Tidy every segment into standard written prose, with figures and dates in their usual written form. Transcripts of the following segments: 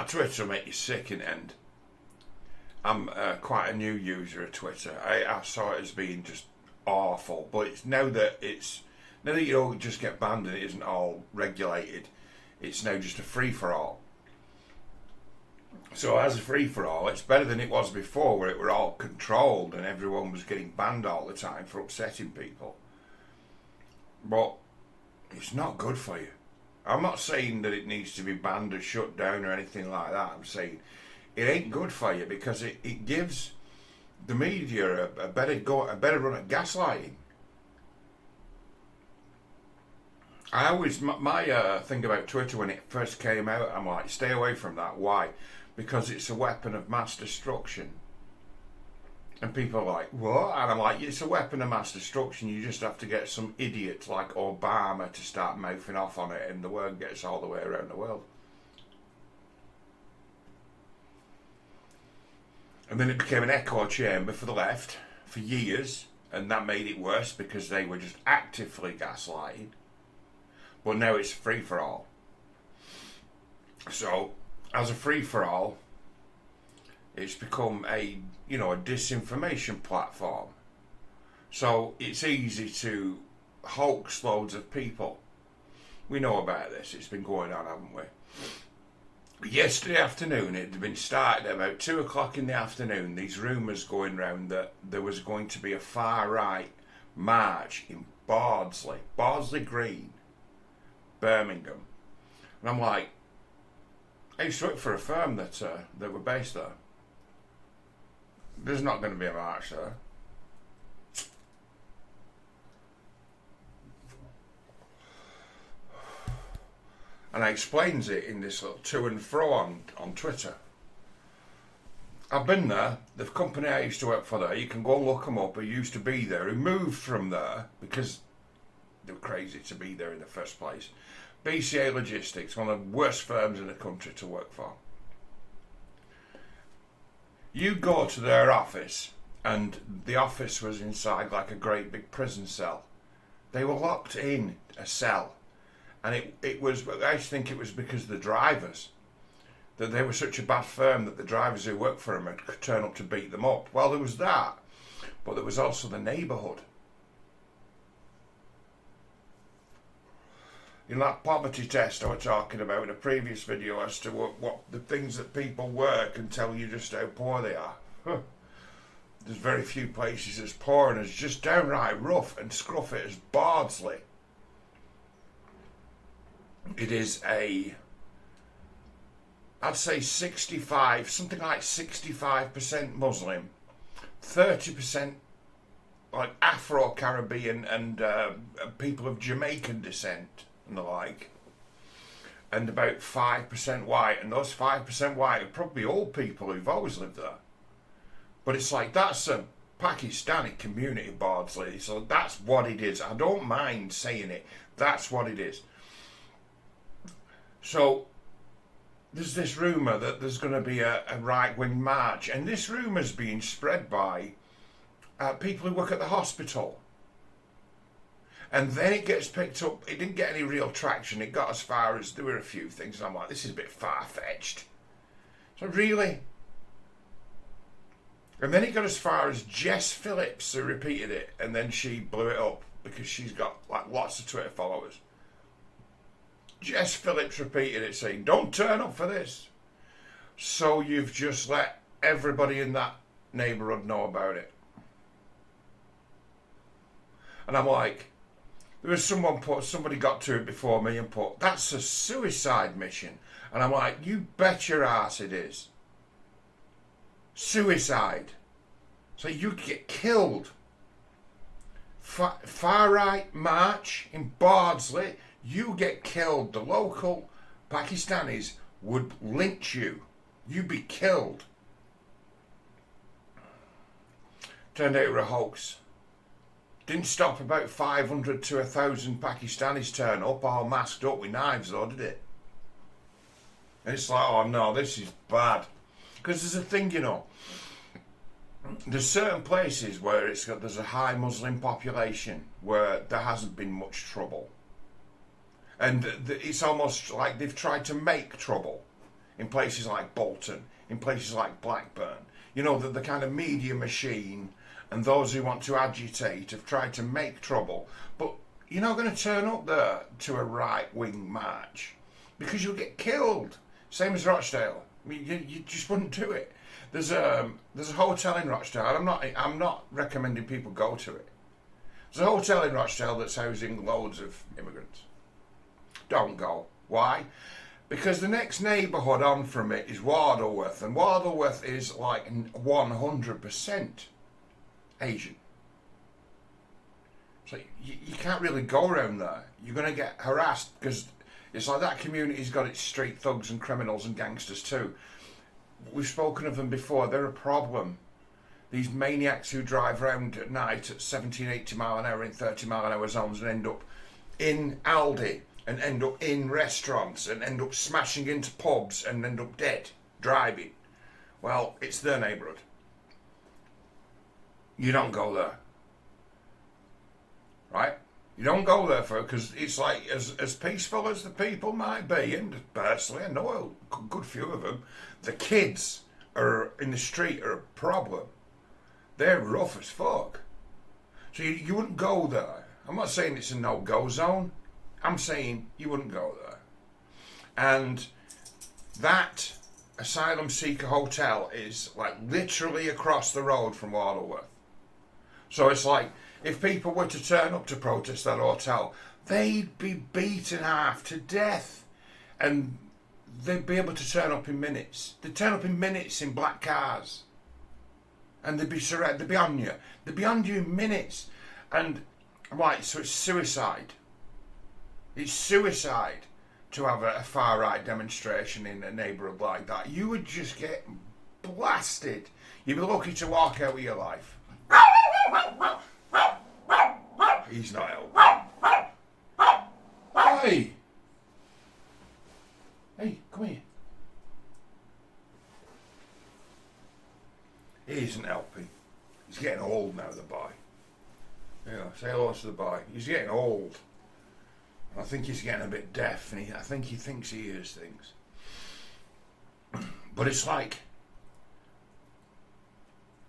Twitter will make you sick in the end. I'm quite a new user of Twitter. I saw it as being just awful, but it's now that you don't just get banned and it isn't all regulated, it's now just a free-for-all. So as a free-for-all, it's better than it was before, where it were all controlled and everyone was getting banned all the time for upsetting people. But it's not good for you. I'm not saying that it needs to be banned or shut down or anything like that. I'm saying it ain't good for you, because it gives the media a better run at gaslighting. I always, my thing about Twitter when it first came out, I'm like, stay away from that. Why? Because it's a weapon of mass destruction. And people are like, what? And I'm like, it's a weapon of mass destruction. You just have to get some idiot like Obama to start mouthing off on it, and the word gets all the way around the world. And then it became an echo chamber for the left for years, and that made it worse because they were just actively gaslighting. But now it's free for all. So, as a free for all, it's become a disinformation platform. So it's easy to hoax loads of people. We know about this. It's been going on, haven't we? Yesterday afternoon, it had been started at about 2 o'clock in the afternoon, these rumours going round that there was going to be a far-right march in Bordesley Green, Birmingham. And I'm like, I used to work for a firm that were based there. There's not going to be a march there. And I explains it in this little to and fro on Twitter. I've been there. The company I used to work for there, you can go and look them up, who used to be there, who moved from there because they were crazy to be there in the first place. BCA Logistics, one of the worst firms in the country to work for. You go to their office, and the office was inside like a great big prison cell. They were locked in a cell, and it was, I think it was because of the drivers, that they were such a bad firm that the drivers who worked for them could turn up to beat them up. Well, there was that, but there was also the neighbourhood. In that poverty test I was talking about in a previous video as to what the things that people work can tell you just how poor they are. There's very few places as poor and as just downright rough and scruffy as Bordesley. It is I'd say 65, something like 65% Muslim, 30% like Afro-Caribbean and people of Jamaican descent and the like, and about 5% white, and those 5% white are probably old people who've always lived there. But it's like, that's a Pakistani community, Bordesley, so that's what it is. I don't mind saying it, that's what it is. So there's this rumour that there's going to be a right-wing march, and this rumour's being spread by people who work at the hospital. And then it gets picked up. It didn't get any real traction. It got as far as, there were a few things, and I'm like, this is a bit far-fetched. So really? And then it got as far as Jess Phillips, who repeated it, and then she blew it up because she's got like lots of Twitter followers. Jess Phillips repeated it, saying, don't turn up for this. So you've just let everybody in that neighbourhood know about it. And I'm like, there was somebody got to it before me and put, that's a suicide mission. And I'm like, you bet your ass it is. Suicide. So you get killed. Far-right march in Bordesley, you get killed. The local Pakistanis would lynch you. You'd be killed. Turned out it was a hoax. Didn't stop about 500 to 1,000 Pakistanis turn up, all masked up with knives though, did it? And it's like, oh no, this is bad. Because there's a thing, there's certain places where there's a high Muslim population where there hasn't been much trouble. And it's almost like they've tried to make trouble in places like Bolton, in places like Blackburn. You know, the kind of media machine and those who want to agitate have tried to make trouble. But you're not going to turn up there to a right-wing march because you'll get killed. Same as Rochdale. I mean, you just wouldn't do it. There's a hotel in Rochdale. I'm not recommending people go to it. There's a hotel in Rochdale that's housing loads of immigrants. Don't go. Why? Because the next neighbourhood on from it is Wardelworth, and Wardelworth is like 100% Asian. So you can't really go around there. You're going to get harassed because it's like that community's got its street thugs and criminals and gangsters too. We've spoken of them before. They're a problem. These maniacs who drive around at night at 70 and 80 mile an hour in 30 mile an hour zones and end up in Aldi and end up in restaurants and end up smashing into pubs and end up dead driving. Well, it's their neighbourhood. You don't go there. Right? You don't go there because it's like as peaceful as the people might be, and personally I know a good few of them, the kids are in the street are a problem. They're rough as fuck. So you wouldn't go there. I'm not saying it's a no-go zone. I'm saying you wouldn't go there. And that asylum seeker hotel is like literally across the road from Wardelworth. So it's like, if people were to turn up to protest that hotel, they'd be beaten half to death. And they'd be able to turn up in minutes. They'd turn up in minutes in black cars. And they'd be surrounded, they'd be on you. They'd be on you in minutes. And, right, so it's suicide. It's suicide to have a far-right demonstration in a neighbourhood like that. You would just get blasted. You'd be lucky to walk out with your life. He's not helping. Hey! Hey, come here. He isn't helping. He's getting old now, the boy. Yeah, say hello to the boy. He's getting old. I think he's getting a bit deaf, and I think he thinks he hears things. But it's like,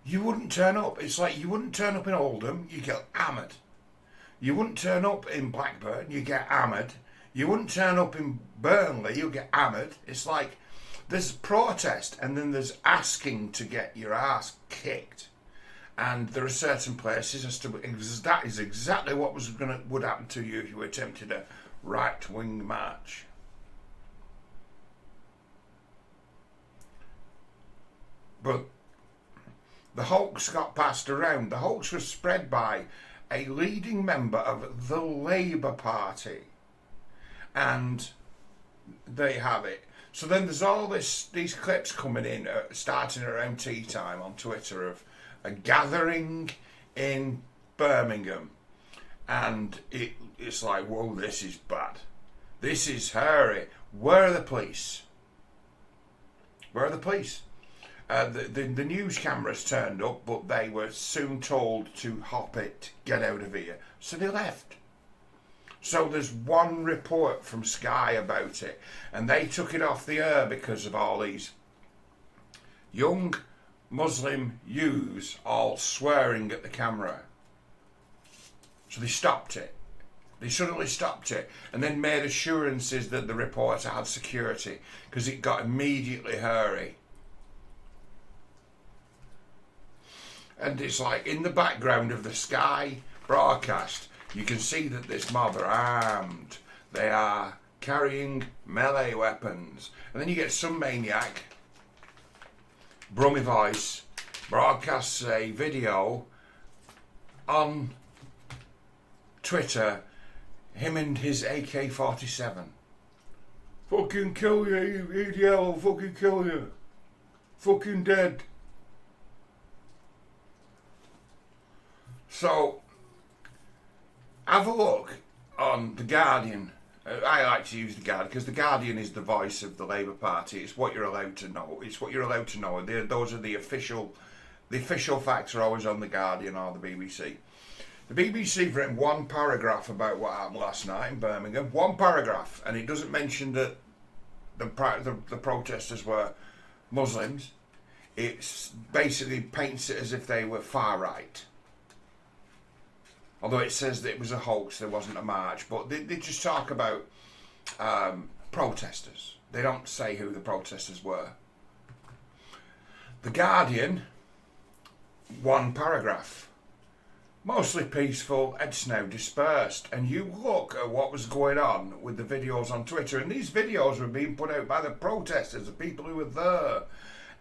you wouldn't turn up. It's like you wouldn't turn up in Oldham, you get hammered. You wouldn't turn up in Blackburn, you get hammered. You wouldn't turn up in Burnley, you get hammered. It's like there's protest and then there's asking to get your ass kicked. And there are certain places as to that is exactly what would happen to you if you attempted a right-wing march. But the hoax got passed around. The hoax was spread by a leading member of the Labour Party. And there you have it. So then there's all these clips coming in, starting around tea time on Twitter, of a gathering in Birmingham. And it's like, whoa, this is bad. This is hairy. Where are the police? Where are the police? The news cameras turned up, but they were soon told to hop it, get out of here. So they left. So there's one report from Sky about it, and they took it off the air because of all these young Muslim youths all swearing at the camera. So they stopped it. They suddenly stopped it and then made assurances that the reporter had security, because it got immediately hairy. And it's like, in the background of the Sky broadcast, you can see that this mob are armed. They are carrying melee weapons. And then you get some maniac, Brummy Voice, broadcasts a video on Twitter, him and his AK-47. Fucking kill you, you idiot, I'll fucking kill you. Fucking dead. So, have a look on The Guardian. I like to use The Guardian because The Guardian is the voice of the Labour Party. It's what you're allowed to know. It's what you're allowed to know. Those are the official facts are always on The Guardian or the BBC. The BBC have written one paragraph about what happened last night in Birmingham. One paragraph, and it doesn't mention that the protesters were Muslims, it basically paints it as if they were far right. Although it says that it was a hoax, there wasn't a march, but they just talk about protesters. They don't say who the protesters were. The Guardian, one paragraph. Mostly peaceful, it's now dispersed. And you look at what was going on with the videos on Twitter, and these videos were being put out by the protesters, the people who were there.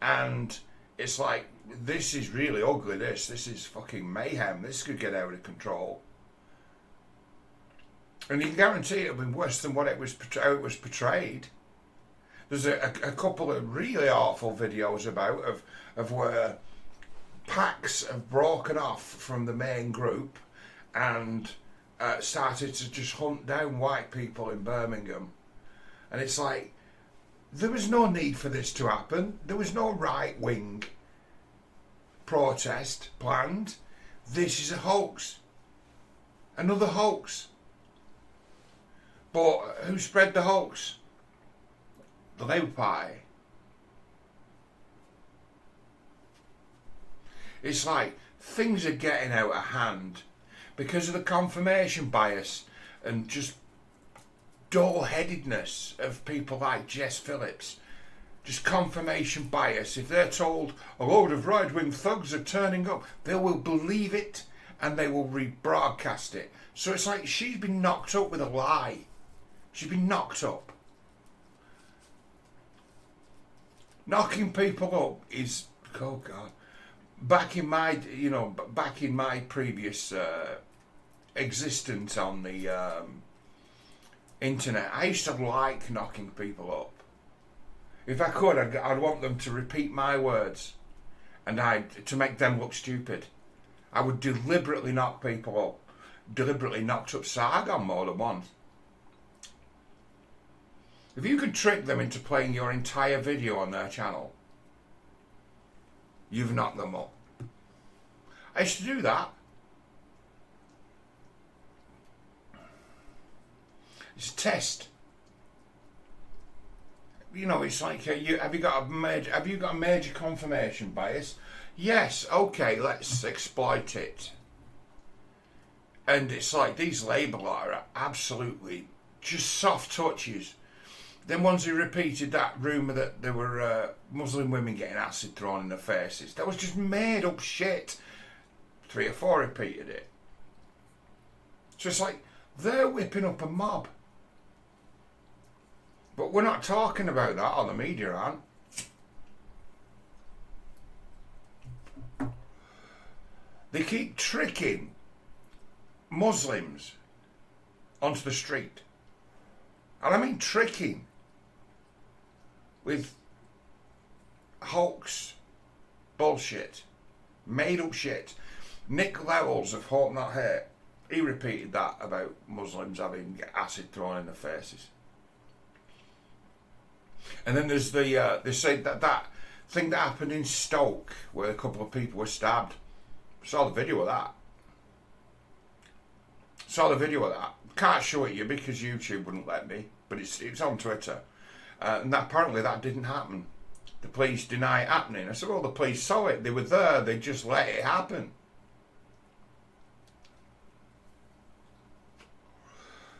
And it's like, this is really ugly, this is fucking mayhem, this could get out of control. And you can guarantee it'll be worse than how it was portrayed. There's a couple of really awful videos of where packs have broken off from the main group and started to just hunt down white people in Birmingham. And it's like, there was no need for this to happen. There was no right-wing protest planned. This is a hoax. Another hoax. But who spread the hoax? The Labour Party. It's like things are getting out of hand because of the confirmation bias and just dull-headedness of people like Jess Phillips. Just confirmation bias. If they're told a load of right-wing thugs are turning up, they will believe it and they will rebroadcast it. So it's like she's been knocked up with a lie. She's been knocked up. Knocking people up is, oh God. Back in my previous existence on the internet, I used to like knocking people up. If I could, I'd want them to repeat my words, and to make them look stupid. I would deliberately knock people up. Deliberately knocked up Sargon more than once. If you could trick them into playing your entire video on their channel, you've knocked them up. I used to do that. It's a test. You know, it's like, have you got a major confirmation bias? Yes. Okay, let's exploit it. And it's like these Labour lot are absolutely just soft touches. Then once he repeated that rumour that there were Muslim women getting acid thrown in their faces, that was just made up shit. 3 or 4 repeated it. So it's like they're whipping up a mob. But we're not talking about that on the media, aren't? They keep tricking Muslims onto the street. And I mean tricking. With hoax, bullshit, made up shit. Nick Lowells of Hope Not Hate, he repeated that about Muslims having acid thrown in their faces. And then there's they say that thing that happened in Stoke where a couple of people were stabbed. Saw the video of that. Can't show it you because YouTube wouldn't let me, but it's on Twitter. And apparently that didn't happen. The police deny it happening. I said, well, the police saw it. They were there. They just let it happen.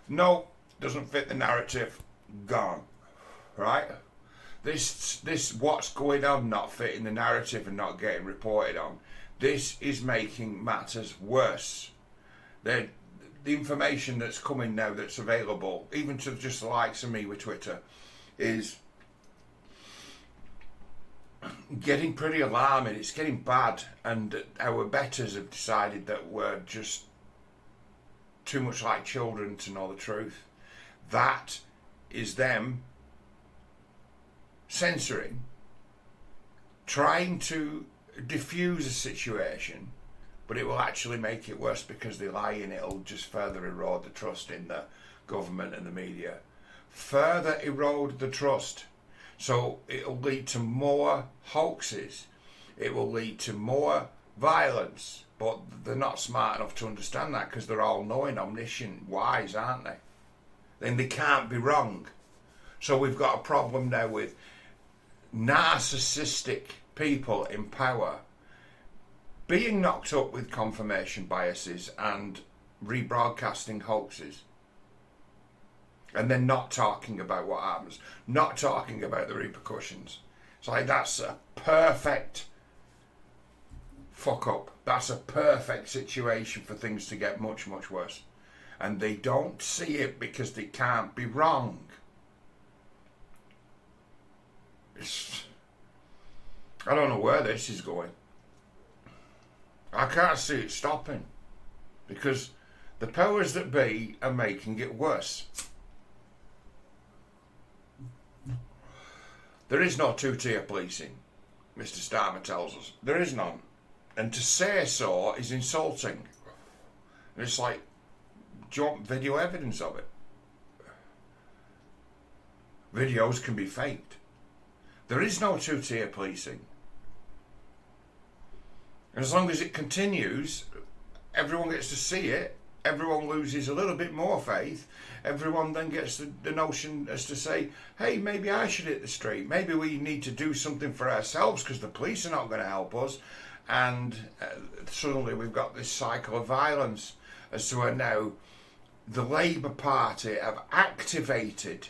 No, doesn't fit the narrative. Gone. Right? This what's going on not fitting the narrative and not getting reported on. This is making matters worse. The information that's coming now that's available, even to just the likes of me with Twitter, is getting pretty alarming. It's getting bad, and our betters have decided that we're just too much like children to know the truth. That is them censoring, trying to diffuse a situation, but it will actually make it worse because they lie and it'll just further erode the trust in the government and the media. Further erode the trust. So it'll lead to more hoaxes. It will lead to more violence. But they're not smart enough to understand that because they're all knowing, omniscient, wise, aren't they? Then they can't be wrong. So we've got a problem now with narcissistic people in power being knocked up with confirmation biases and rebroadcasting hoaxes, and then not talking about what happens, not talking about the repercussions. It's like, that's a perfect fuck up. That's a perfect situation for things to get much, much worse. And they don't see it because they can't be wrong. I don't know where this is going. I can't see it stopping, because the powers that be are making it worse. There is no two-tier policing, Mr. Starmer tells us. There is none. And to say so is insulting. And it's like, do you want video evidence of it? Videos can be faked. There is no two-tier policing. And as long as it continues, everyone gets to see it, everyone loses a little bit more faith, everyone then gets the notion as to say, hey, maybe I should hit the street, maybe we need to do something for ourselves because the police are not going to help us. And suddenly we've got this cycle of violence, as to where now the Labour Party have activated,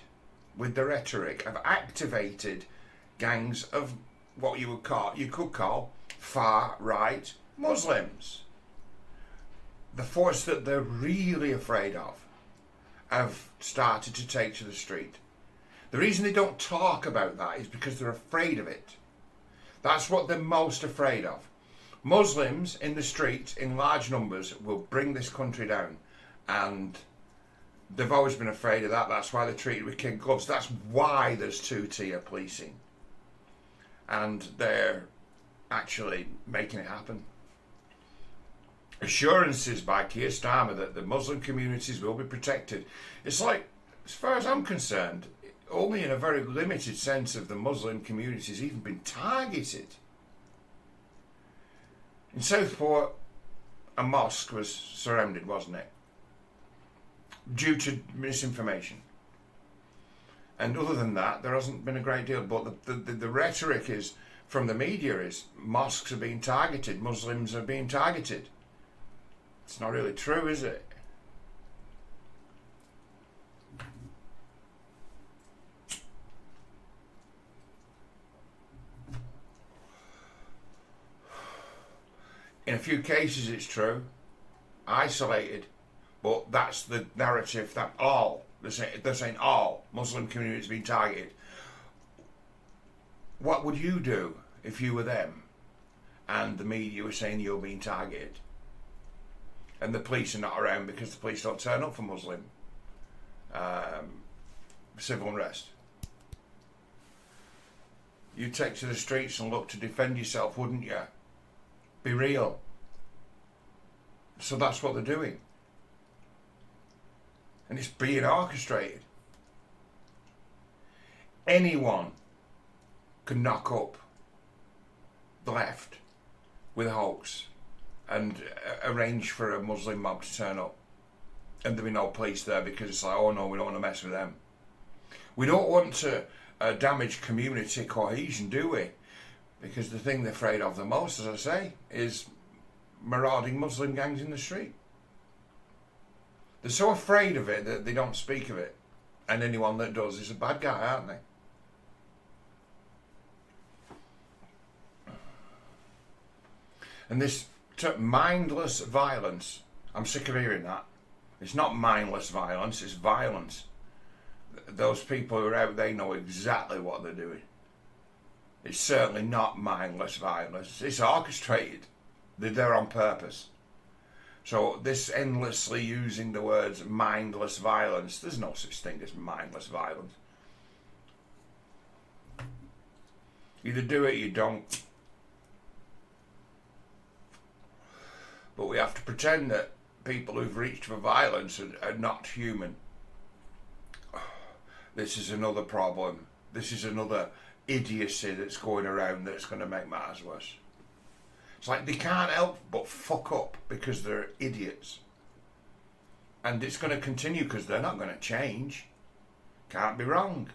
with the rhetoric, have activated gangs of what you could call far-right Muslims. The force that they're really afraid of have started to take to the street. The reason they don't talk about that is because they're afraid of it. That's what they're most afraid of. Muslims in the street in large numbers will bring this country down, and they've always been afraid of that. That's why they're treated with kid gloves. That's why there's two-tier policing, and they're actually making it happen. Assurances by Keir Starmer that the Muslim communities will be protected. It's like, as far as I'm concerned, only in a very limited sense of the Muslim communities even been targeted. In Southport, a mosque was surrounded, wasn't it? Due to misinformation. And other than that, there hasn't been a great deal. But the rhetoric is, from the media, is mosques are being targeted, Muslims are being targeted. It's not really true, is it? In a few cases it's true, isolated, but that's the narrative that they're saying all Muslim communities being targeted. What would you do if you were them and the media were saying you're being targeted and the police are not around because the police don't turn up for Muslim civil unrest? You'd take to the streets and look to defend yourself, wouldn't you? Be real. So that's what they're doing. And it's being orchestrated. Anyone can knock up the left with a hoax and arrange for a Muslim mob to turn up. And there'll be no police there because it's like, oh no, we don't want to mess with them. We don't want to damage community cohesion, do we? Because the thing they're afraid of the most, as I say, is marauding Muslim gangs in the street. They're so afraid of it that they don't speak of it. And anyone that does is a bad guy, aren't they? And this mindless violence, I'm sick of hearing that. It's not mindless violence, it's violence. Those people who are out, they know exactly what they're doing. It's certainly not mindless violence. It's orchestrated. They're there on purpose. So this endlessly using the words mindless violence, there's no such thing as mindless violence. Either do it or you don't. But we have to pretend that people who've reached for violence are not human. This is another problem. This is another idiocy that's going around that's going to make matters worse. It's like they can't help but fuck up because they're idiots. And it's going to continue because they're not going to change. Can't be wrong.